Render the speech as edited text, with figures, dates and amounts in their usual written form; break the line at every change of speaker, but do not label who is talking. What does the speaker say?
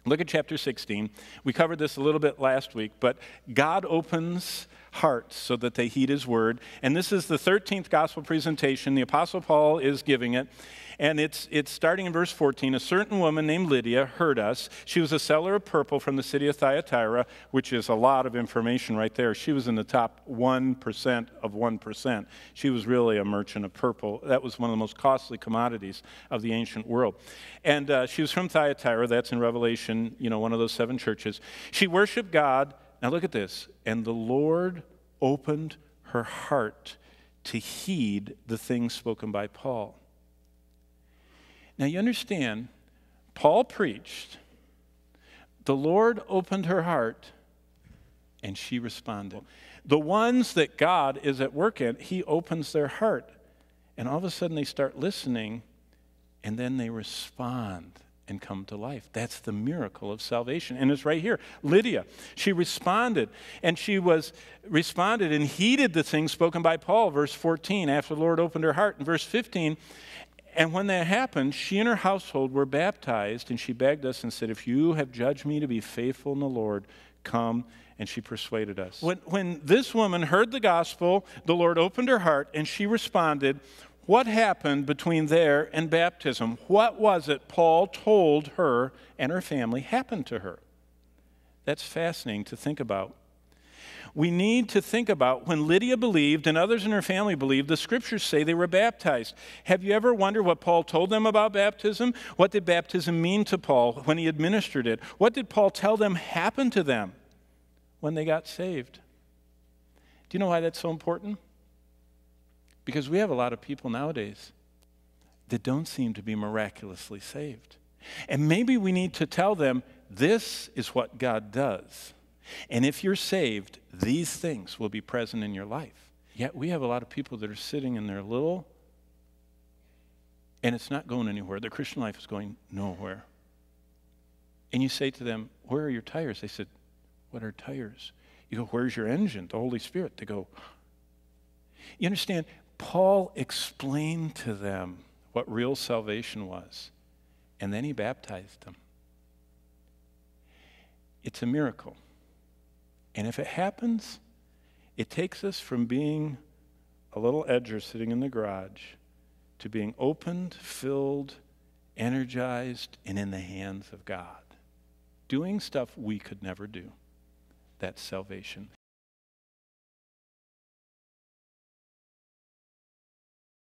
Look at chapter 16. We covered this a little bit last week, but God opens hearts so that they heed his word. And this is the 13th gospel presentation. The Apostle Paul is giving it. And it's starting in verse 14. A certain woman named Lydia heard us. She was a seller of purple from the city of Thyatira, which is a lot of information right there. She was in the top 1% of 1%. She was really a merchant of purple. That was one of the most costly commodities of the ancient world. And she was from Thyatira. That's in Revelation, one of those 7 churches. She worshiped God. Now look at this. And the Lord opened her heart to heed the things spoken by Paul. Now you understand, Paul preached, the Lord opened her heart, and she responded. The ones that God is at work in, he opens their heart. And all of a sudden they start listening, and then they respond and come to life. That's the miracle of salvation. And it's right here. Lydia, she responded, and responded and heeded the things spoken by Paul, verse 14, after the Lord opened her heart. In verse 15, and when that happened, she and her household were baptized, and she begged us and said, if you have judged me to be faithful in the Lord, come. And she persuaded us. When this woman heard the gospel, the Lord opened her heart, and she responded. What happened between there and baptism? What was it Paul told her and her family happened to her? That's fascinating to think about. We need to think about when Lydia believed and others in her family believed, the scriptures say they were baptized. Have you ever wondered what Paul told them about baptism? What did baptism mean to Paul when he administered it? What did Paul tell them happened to them when they got saved? Do you know why that's so important? Because we have a lot of people nowadays that don't seem to be miraculously saved. And maybe we need to tell them, this is what God does. And if you're saved, these things will be present in your life. Yet we have a lot of people that are sitting in their little, and it's not going anywhere. Their Christian life is going nowhere. And you say to them, where are your tires? They said, what are tires? You go, where's your engine? The Holy Spirit. They go, you understand? Paul explained to them what real salvation was, and then he baptized them. It's a miracle. And if it happens, it takes us from being a little edger sitting in the garage to being opened, filled, energized, and in the hands of God. Doing stuff we could never do. That's salvation.